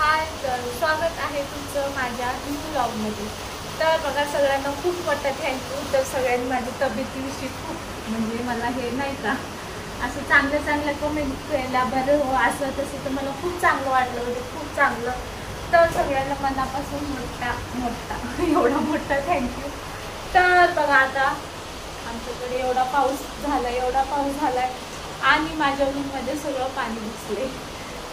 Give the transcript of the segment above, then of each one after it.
हाय, तर स्वागत आहे तुमचं माझ्या न्यू ब्लॉगमध्ये. तर बघा, सगळ्यांना खूप मोठा थँक्यू. तर सगळ्यांनी माझ्या तब्येतीविषयी खूप म्हणजे मला हे नाही का असं चांगलं कमेंट केल्या, बरं हो असं तसं, तर मला खूप चांगलं वाटलं होतं, खूप चांगलं. तर सगळ्यांना मनापासून मोठा एवढा मोठा थँक्यू. तर बघा, आता आमच्याकडे एवढा पाऊस झालाय आणि माझ्या रूममध्ये सगळं पाणी घुसले.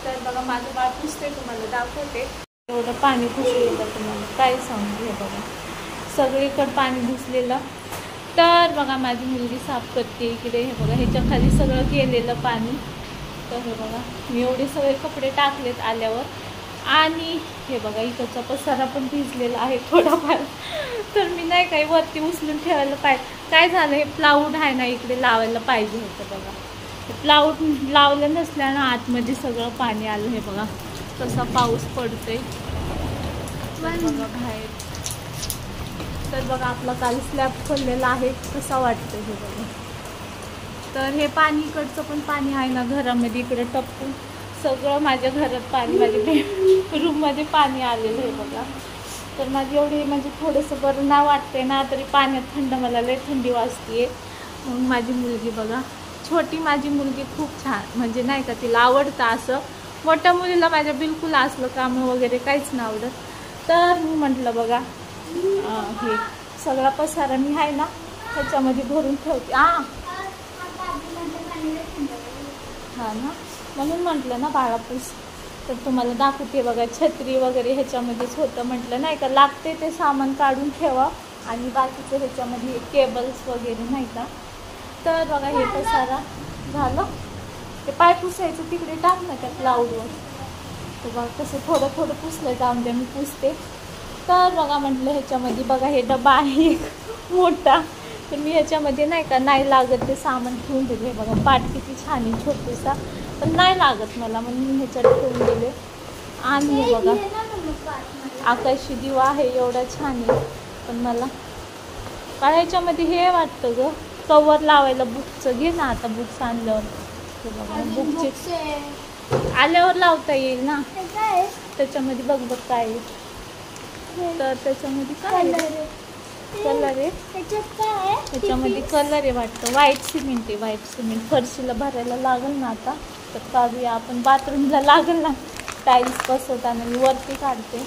तर बघा, माझं बाळ पुसते, तुम्हाला दाखवते. एवढं पाणी घुसलेलं तुम्हाला काय सांगू. हे बघा, सगळीकडे पाणी घुसलेलं. तर बघा, माझी मुलगी साफ करते इकडे. हे बघा, ह्याच्या खाली सगळं गेलेलं पाणी. तर हे बघा, मी एवढे सगळे कपडे टाकलेत आल्यावर. आणि हे बघा, इकडचा पसारा पण भिजलेला आहे थोडाफार. तर मी नाही काही वरती उचलून ठेवायला पाहिजे. काय झालं, हे प्लाऊड आहे ना, इकडे लावायला पाहिजे होतं. बघा, प्लाऊड लावलं नसल्यानं आतमध्ये सगळं पाणी आलं. हे बघा कसा पाऊस पडतोय बघा बाहेर. तर बघा, आपला काल स्लॅब खोललेला आहे, कसा वाटतंय हे बघा. तर हे पाणी, इकडचं पण पाणी आहे ना घरामध्ये, इकडे टप्पून सगळं माझ्या घरात पाणी, माझ्या रूममध्ये पाणी आलेलं आहे बघा. तर माझी एवढी म्हणजे थोडंसं बरं नाही वाटतंय ना, तरी पाण्यात थंड, मला लय थंडी वाजते. मग माझी मुलगी बघा, छोटी माझी मुलगी खूप छान, म्हणजे नाही का तिला आवडतं असं. मोठ्या मुलीला माझ्या बिलकुल असलं कामं वगैरे काहीच नाही आवडत. तर मी म्हटलं बघा, हे सगळा पसारा मी आहे ना ह्याच्यामध्ये भरून ठेवते. हां ना, म्हणून म्हटलं ना बाळापूस. तर तुम्हाला दाखवते बघा, छत्री वगैरे ह्याच्यामध्येच होतं. म्हटलं नाही का लागते ते सामान काढून ठेवा, आणि बाकीचं ह्याच्यामध्ये केबल्स वगैरे नाही का. तर बघा, हे पसारा झालं. ते पाय पुसायचं तिकडे टाक ना त्या क्लाउडवर. तर बघा कसं थोडं पुसलं, जाऊन द्या, मी पुसते. तर बघा, म्हटलं ह्याच्यामध्ये बघा, हे डबा आहे एक मोठा. तर मी ह्याच्यामध्ये नाही का नाही लागत ते सामान ठेवून दिले. हे बघा, पाट किती छान आहे छोटूसा, पण नाही लागत मला म्हणून मी ह्याच्यात ठेवून दिले. आणि हे बघा, आकाशी दिवा आहे, एवढा छान आहे. पण मला काय ह्याच्यामध्ये हे वाटतं ग, कवर लावायला बुकचं. घे ना आता बुक्स आणल्यावर. ते बघा, बुकचे आल्यावर लावता येईल ना. त्याच्यामध्ये बघ काय आहे. तर त्याच्यामध्ये काय कलर आहे, त्याच्यामध्ये कलर आहे वाटतं. व्हाईट सिमेंट आहे, व्हाईट सिमेंट. फरशीला भरायला लागेल ना आता, तर काढूया आपण. बाथरूमला लागेल ना टाईल्स बसवताना, मी वरती काढते.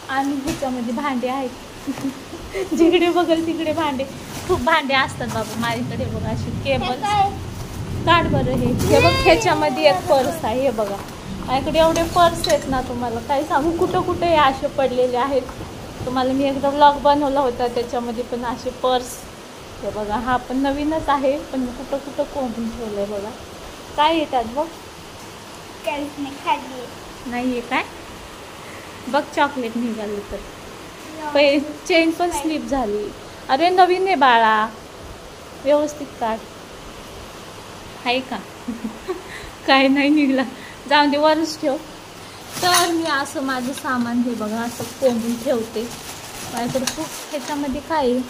आणि ह्याच्यामध्ये भांडे आहेत जिकडे बघल तिकडे भांडे, खूप भांडे असतात बाबा माझ्याकडे. बघा, अशी केबल काढ बरं. हे बघ, ह्याच्यामध्ये एक पर्स आहे. हे बघा, माझ्याकडे एवढे पर्स आहेत ना, तुम्हाला काय सांगू. कुठं हे असे पडलेले आहेत. तुम्हाला मी एकदा व्लॉग बनवला होता, त्याच्यामध्ये पण असे पर्स. हे बघा, हा पण नवीनच आहे, पण कुठं कोंबून ठेवलं आहे बघा. काय येतात बघ, नाही आहे काय बघ, चॉकलेट निघालं. तर चेन पण स्लिप झाली. अरे नवीन आहे बाळा, व्यवस्थित काढ. आहे का काय नाही निघला, जाऊन दे, वरच ठेव. तर मी असं माझं सामान हे बघा असं कोंबून ठेवते. माझ्याकडे खूप. ह्याच्यामध्ये काय आहे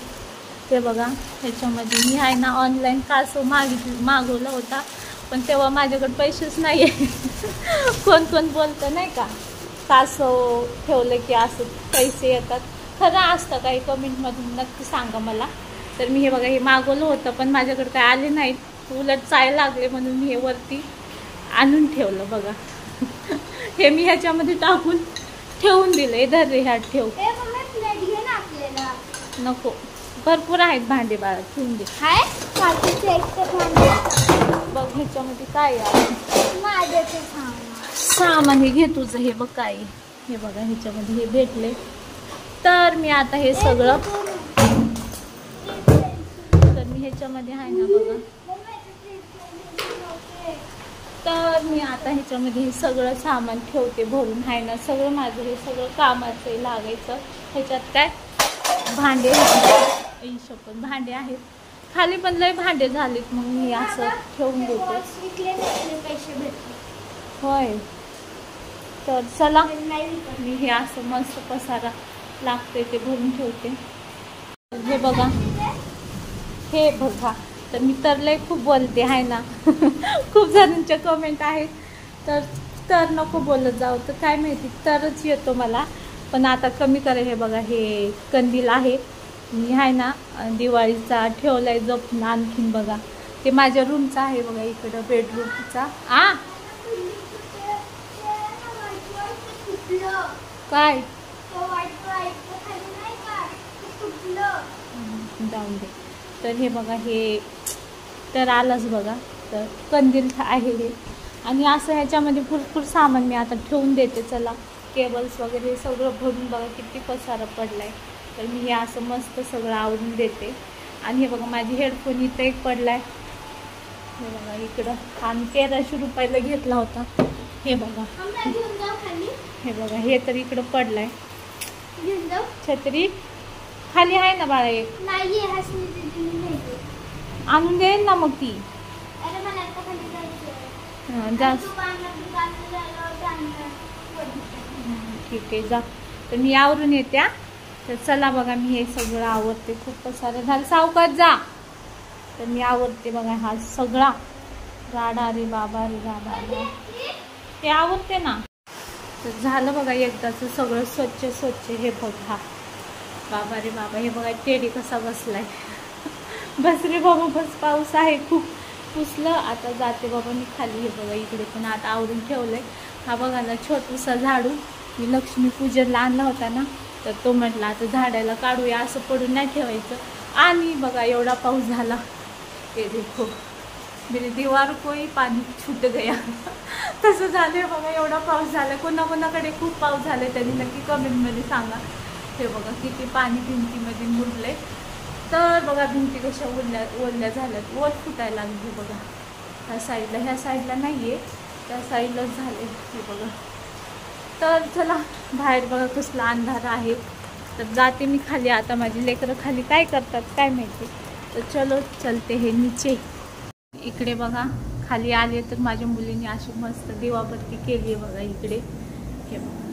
ते बघा, ह्याच्यामध्ये मी आहे ना ऑनलाईन कासव मागवला होता, पण तेव्हा माझ्याकडे पैसेच नाही आहे. कोण बोलतं नाही का, कासव ठेवलं की असं पैसे येतात. खरं असतं काही, कमेंटमधून नक्की सांगा मला. तर मी हे बघा, हे मागवलं होतं, पण माझ्याकडे काय आले नाहीत. उलट चाय लागले म्हणून मी हे वरती आणून ठेवलं बघा. हे मी ह्याच्यामध्ये टाकून ठेवून दिले. धर रे, ह्यात ठेव. नको, भरपूर आहेत भांडे बाळा, ठेवून दे. बघ ह्याच्यामध्ये काय आहे सामान. हे घे तुझं. हे बघ काय, हे बघा ह्याच्यामध्ये हे भेटले. तर मी आता हे सगळं, तर मी ह्याच्यामध्ये आहे ना बघा, तर मी आता ह्याच्यामध्ये हे सगळं सामान ठेवते भरून. आहे ना सगळं माझं, हे सगळं कामाचं लागायचं. ह्याच्यात काय भांडे, पण भांडे आहेत खाली, पण लय भांडे झालेत, मग मी असं ठेवून देते. होय, तर चला, मी हे असं मस्त पसारा लागते ते भरून ठेवते. हे बघा, हे बघा. तर मी तर लय खूप बोलते आहे ना खूप जणांच्या कमेंट आहेत. तर तर नको बोलत जाऊ, तर काय माहिती तरच येतो मला. पण आता कमी करेल. हे बघा, हे कंदील आहे, मी आहे ना दिवाळीचा ठेवलाय जपून. आणखीन बघा, ते माझ्या रूमचा आहे बघा, इकडं बेडरूमचा. काय जाऊन दे. तर हे बघा, हे तर आलंच बघा. तर कंदील आहे हे. आणि असं ह्याच्यामध्ये भरपूर सामान मी आता ठेवून देते. चला, केबल्स वगैरे सगळं भरून बघा किती पसारा पडलाय. तर मी हे असं मस्त सगळं आवरून देते. आणि हे बघा, माझी हेडफोन इथं एक पडलाय. हे बघा इकडं, आणि 1300 रुपयाला घेतला होता. हे बघा, हे बघा, हे तर इकडं पडलाय. छत्री खाली आहे ना बाळा, एक आणून देईन ना मग ती. ठीक आहे, जा. तर मी आवरून येत्या. तर चला बघा, मी हे सगळं आवरते. खूप पसारा झालं, सावकाश जा. तर मी आवरते बघा हा सगळा राडा. रे बाबा, रे बाबा, ते आवरते ना. तर झालं बघा एकदाचं सगळं स्वच्छ. हे बघा, बाबा रे बाबा, हे बघा टेडी कसा बसलाय. बस रे बाबा बस, पाऊस आहे खूप. पुसलं, आता जाते बाबा मी खाली. हे बघा इकडे पण आता आवरून ठेवलंय. हा बघा ना छोटूसा झाडू, मी लक्ष्मीपूजनला आणला होता ना, तर तो म्हटला आता झाडाला काढूया, असं पडून नाही ठेवायचं. आणि बघा एवढा पाऊस झाला. ते देखो मेरी दीवार कोई पाणी छूट गया. तसं झालंय बघा, एवढा पाऊस झाला. कोणाकोणाकडे खूप पाऊस झालाय त्यांनी नक्की कमेंटमध्ये सांगा. हे बघा किती पाणी भिंतीमध्ये मुरले. तर बघा भिंती कशा ओल्या झाल्यात, ओल फुटायला लागली बघा. ह्या साईडला नाही आहे, त्या साईडलाच झाले. हे बघा. तर चला, बाहेर बघा कसला अंधार आहे. तर जाते मी खाली. आता माझी लेकरं खाली काय करतात काय माहिती. तर चलो चलते हे नीचे. इकडे बघा खाली आले तर माझ्या मुलीने अशी मस्त दिवाबत्ती केली आहे बघा इकडे. हे बघा,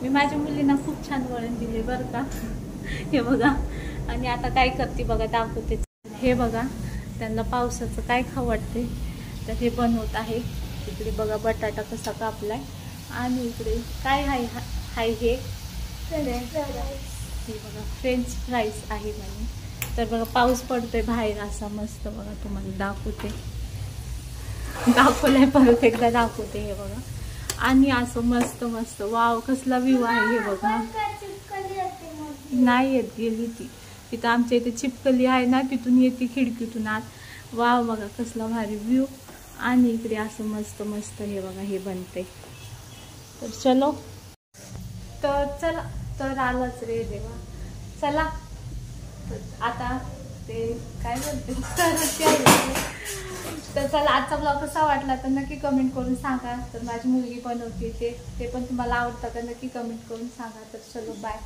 मी माझ्या मुलींना खूप छान वळण दिले बरं का. हे बघा, आणि आता काय करते बघा, दाखवते. हे बघा, त्यांना पावसाचं काय खाऊ वाटते, तर हे बनवत आहे. इकडे बघा बटाटा कसा कापलाय. आणि इकडे काय हाय हे बघा फ्रेंच फ्राईज आहे म्हणे. तर बघा पाऊस पडतोय बाहेर असा मस्त बघा, तुम्हाला दाखवलाय, परत एकदा दाखवते. हे बघा, आणि असं मस्त वाव कसला व्ह्यू आहे. हे बघा, नाही येत, गेली ती तिथं आमच्या इथे चिपकली आहे ना, तिथून येते खिडकीतून आत. वाव बघा कसला भारी व्ह्यू. आणि इकडे असं मस्त हे बघा हे बनते. तर चलो, तर चला, तर आलाच रे देवा. चला आता ते काय बोलते तर चला, आजचा ब्लॉग कसा वाटला तर नक्की कमेंट करून सांगा. तर माझी मुलगी बनवते ते पण तुम्हाला आवडतं का नक्की कमेंट करून सांगा. तर चलो बाय.